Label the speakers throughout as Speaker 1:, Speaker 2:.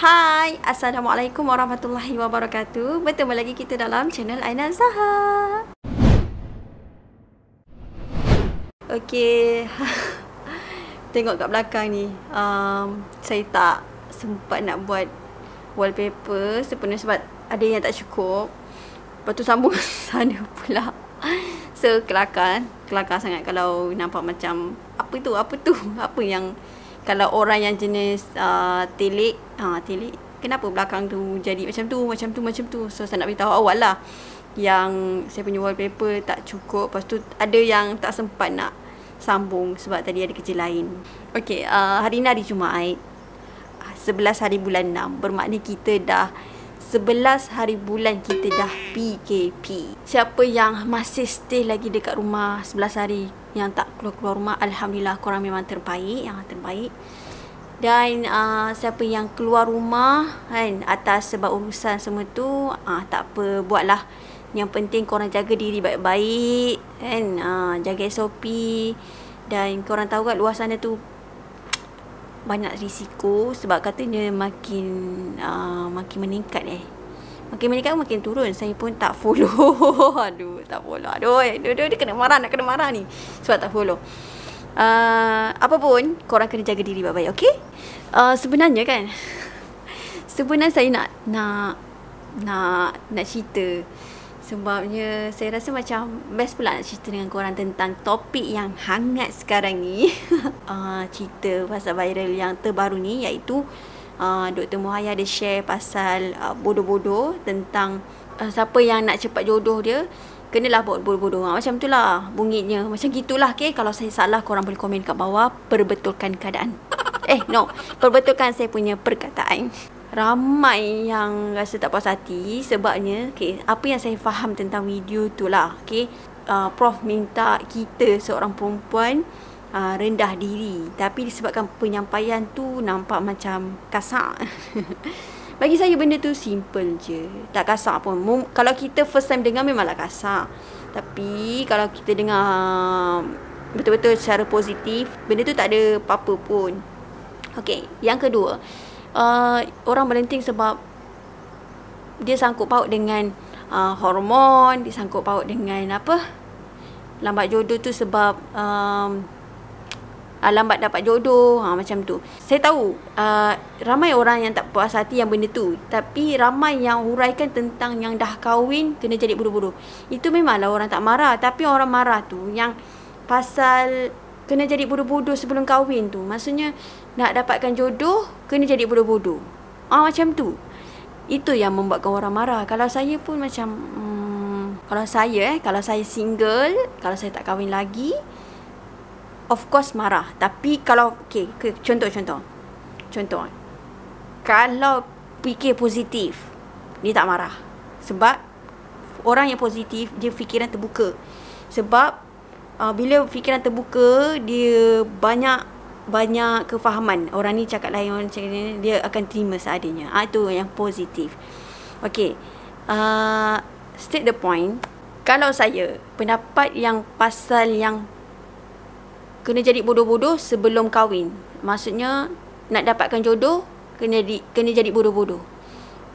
Speaker 1: Hai, Assalamualaikum warahmatullahi wabarakatuh. Bertemu lagi kita dalam channel Aina Zaha. Okey, tengok kat belakang ni. Saya tak sempat nak buat wallpaper sepenuhnya sebab ada yang tak cukup. Lepas tu sambung sana pula. So, kelakar sangat kalau nampak macam apa yang kalau orang yang jenis telik, kenapa belakang tu jadi macam tu. So saya nak beritahu awal lah yang saya punya wallpaper tak cukup. Lepas tu ada yang tak sempat nak sambung sebab tadi ada kerja lain. Okey, hari ni hari Jumaat, 11 hari bulan 6, bermakna kita dah 11 hari bulan kita dah PKP. Siapa yang masih stay lagi dekat rumah 11 hari, yang tak keluar rumah, alhamdulillah korang memang terbaik, yang terbaik. Dan siapa yang keluar rumah kan atas sebab urusan semua tu, tak apa, buatlah. Yang penting korang jaga diri baik-baik kan, jaga SOP. Dan korang tahu kat luar sana tu banyak risiko sebab katanya makin meningkat makin meningkat makin turun. Saya pun tak follow. Tak follow. Dia kena marah ni sebab tak follow. Apa pun korang kena jaga diri baik-baik, okey? Sebenarnya saya nak cerita. Sebabnya saya rasa macam best pula nak cerita dengan korang tentang topik yang hangat sekarang ni. Cerita pasal viral yang terbaru ni, iaitu Dr. Muhaya ada share pasal bodoh-bodoh tentang siapa yang nak cepat jodoh dia kenalah buat bodoh-bodoh. Macam tu lah bunyinya. Macam gitulah, okay? Kalau saya salah, korang boleh komen kat bawah, perbetulkan keadaan. Perbetulkan saya punya perkataan. Ramai yang rasa tak puas hati sebabnya, okay, apa yang saya faham tentang video tu lah, okay? Prof minta kita seorang perempuan rendah diri, tapi disebabkan penyampaian tu nampak macam kasar. Bagi saya benda tu simple je, tak kasar pun. Kalau kita first time dengar memanglah kasar, tapi kalau kita dengar betul-betul secara positif, benda tu tak ada apa-apa pun. Okey, yang kedua, orang melenting sebab dia sangkut paut dengan hormon, dia sangkut paut dengan lambat jodoh tu sebab lambat dapat jodoh, macam tu. Saya tahu ramai orang yang tak puas hati yang benda tu, tapi ramai yang huraikan tentang yang dah kahwin kena jadi bodoh-bodoh. Itu memanglah orang tak marah, tapi orang marah tu yang pasal kena jadi bodoh-bodoh sebelum kahwin tu. Maksudnya nak dapatkan jodoh kena jadi bodoh-bodoh. Macam tu. Itu yang membuatkan orang marah. Kalau saya pun macam kalau saya single, kalau saya tak kahwin lagi, of course marah. Tapi kalau contoh kalau fikir positif, dia tak marah. Sebab orang yang positif, dia fikiran terbuka. Sebab bila fikiran terbuka, dia banyak kefahaman. Orang ni cakap lain, orang cakap lain, dia akan terima seadanya. Itu yang positif. Okay, state the point. Kalau saya, pendapat yang pasal yang kena jadi bodoh-bodoh sebelum kahwin, maksudnya nak dapatkan jodoh kena jadi bodoh-bodoh.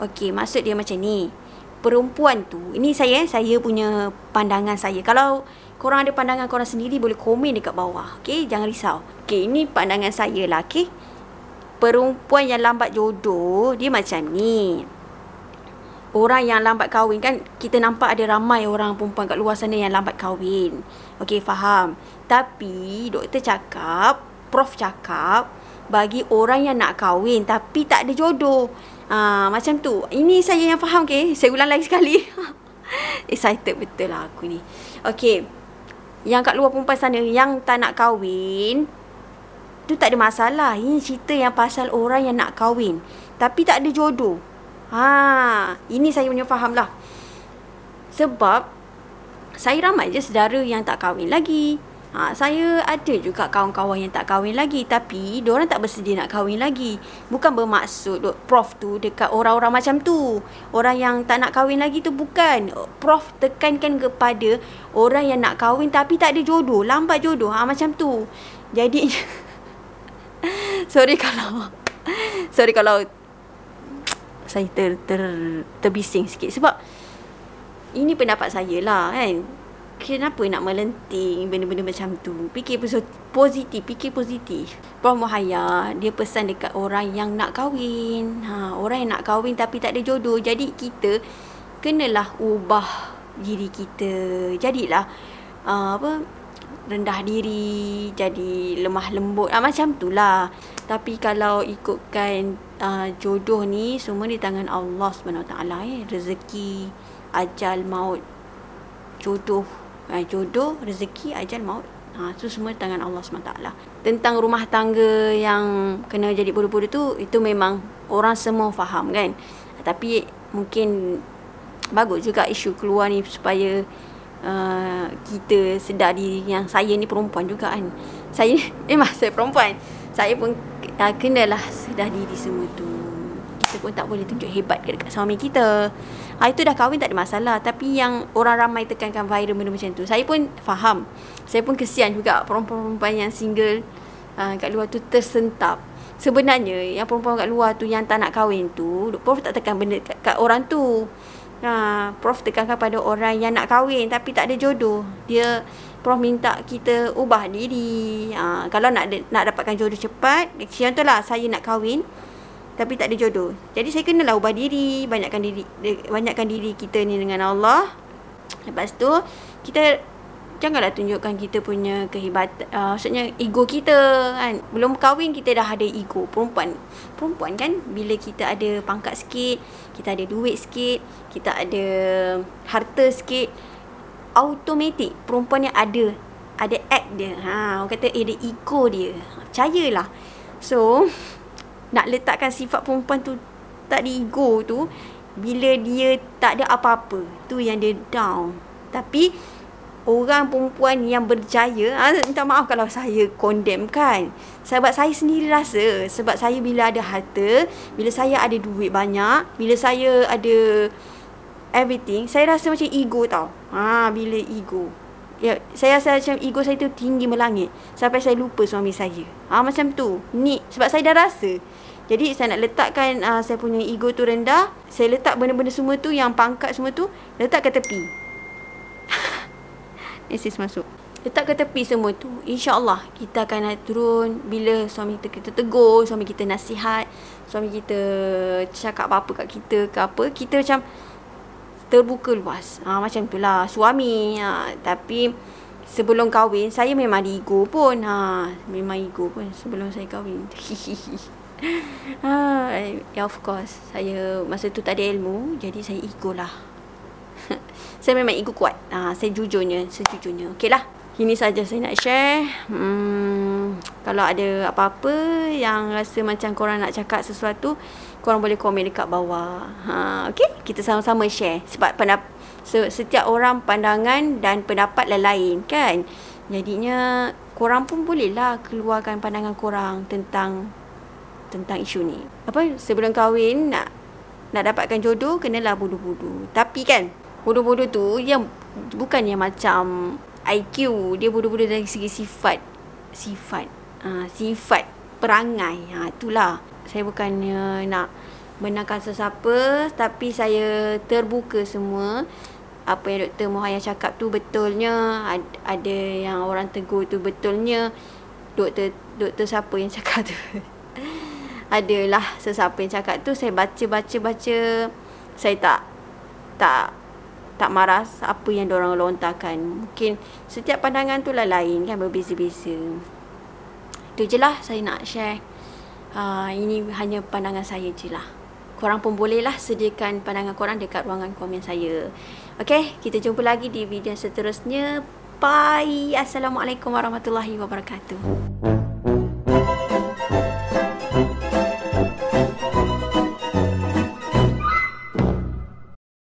Speaker 1: Okey, maksud dia macam ni. Perempuan tu, ini saya punya pandangan saya. Kalau korang ada pandangan korang sendiri, boleh komen dekat bawah. Okey, jangan risau. Okey, ini pandangan saya lah, okey. Perempuan yang lambat jodoh, dia macam ni. Orang yang lambat kahwin kan, kita nampak ada ramai orang perempuan kat luar sana yang lambat kahwin. Okey, faham. Tapi Prof cakap bagi orang yang nak kahwin tapi tak ada jodoh. Macam tu. Ini saya yang faham, okey. Saya ulang lagi sekali. Excited betul lah aku ni. Okey. Yang kat luar perempuan sana yang tak nak kahwin, tu tak ada masalah. Ini cerita yang pasal orang yang nak kahwin tapi tak ada jodoh. Ini saya punya faham lah. Sebab saya ramai je saudara yang tak kahwin lagi. Saya ada juga kawan-kawan yang tak kahwin lagi, tapi diorang tak bersedia nak kahwin lagi. Bukan bermaksud Prof tu dekat orang-orang macam tu. Orang yang tak nak kahwin lagi tu bukan. Prof tekankan kepada orang yang nak kahwin tapi tak ada jodoh, lambat jodoh. Macam tu. Jadi sorry kalau saya terbising sikit. Sebab ini pendapat saya lah kan. Kenapa nak melenting benda-benda macam tu? Fikir positif, fikir positif. Prof Muhaya, dia pesan dekat orang yang nak kahwin. Orang yang nak kahwin tapi tak ada jodoh. Jadi kita kenalah ubah diri kita. Jadilah rendah diri, jadi lemah lembut, macam tu lah. Tapi kalau ikutkan jodoh ni semua di tangan Allah SWT. Rezeki, ajal, maut, jodoh, rezeki, ajal, maut, itu semua di tangan Allah SWT. Tentang rumah tangga yang kena jadi bodoh-bodoh tu, itu memang orang semua faham kan. Tapi mungkin bagus juga isu keluar ni supaya kita sedar diri. Yang saya ni perempuan juga kan. Saya memang saya perempuan. Saya pun kenalah sedar diri semua tu. Kita pun tak boleh tunjuk hebat dekat suami kita. Itu dah kahwin tak ada masalah. Tapi yang orang ramai tekankan viral benda macam tu, saya pun faham. Saya pun kesian juga perempuan-perempuan yang single kat luar tu tersentap. Sebenarnya yang perempuan kat luar tu yang tak nak kahwin tu, Prof tak tekan benda kat orang tu. Prof tekankan pada orang yang nak kahwin tapi tak ada jodoh. Prof minta kita ubah diri. Kalau nak dapatkan jodoh cepat, contohlah saya nak kahwin tapi tak ada jodoh. Jadi saya kenalah ubah diri, banyakkan diri kita ni dengan Allah. Lepas tu kita janganlah tunjukkan kita punya kehebatan, maksudnya ego kita kan. Belum kahwin kita dah ada ego. Perempuan kan, bila kita ada pangkat sikit, kita ada duit sikit, kita ada harta sikit, automatik perempuan yang ada act dia. Orang kata ada ego dia. Percayalah. So nak letakkan sifat perempuan tu tak ada ego tu, bila dia tak ada apa-apa, tu yang dia down. Tapi orang perempuan yang berjaya, minta maaf kalau saya condemn kan. Sebab saya sendiri rasa, sebab saya bila ada harta, bila saya ada duit banyak, bila saya ada everything, saya rasa macam ego tau. Bila ego, saya rasa macam ego saya tu tinggi melangit sampai saya lupa suami saya. Macam tu. Ni sebab saya dah rasa. Jadi saya nak letakkan saya punya ego tu rendah. Saya letak benda-benda semua tu, yang pangkat semua tu, letak ke tepi. Sis masuk. Letak ke tepi semua tu. InsyaAllah kita akan naik turun. Bila suami kita tegur, suami kita nasihat, suami kita cakap apa-apa kat kita ke apa, kita macam terbuka luas. Macam tu lah suami. Tapi sebelum kahwin saya memang ada ego pun. Memang ego pun sebelum saya kahwin. Ya of course, saya masa tu tak ada ilmu, jadi saya ego lah. Saya memang ego kuat. Saya sejujurnya. Okey lah. Ini saja saya nak share. Kalau ada apa-apa yang rasa macam korang nak cakap sesuatu, korang boleh komen dekat bawah. Okey, kita sama-sama share. Sebab setiap orang pandangan dan pendapat lain kan. Jadinya korang pun bolehlah keluarkan pandangan korang tentang isu ni. Sebelum kahwin nak dapatkan jodoh, kenalah bodoh-bodoh. Tapi kan bodoh-bodoh tu yang bukan yang macam IQ, dia bodoh-bodoh dari segi sifat perangai. Itulah. Saya bukannya nak benarkan sesiapa, tapi saya terbuka semua. Apa yang Dr. Muhaya cakap tu betulnya, ada yang orang tegur tu betulnya. Doktor siapa yang cakap tu? Adalah sesiapa yang cakap tu, saya baca. Saya tak marah apa yang diorang lontarkan. Mungkin setiap pandangan tu lah lain kan, berbeza-beza. Itu je lah saya nak share. Ini hanya pandangan saya je lah. Korang pun bolehlah sediakan pandangan korang dekat ruangan komen saya. Okay, kita jumpa lagi di video seterusnya. Bye. Assalamualaikum warahmatullahi wabarakatuh.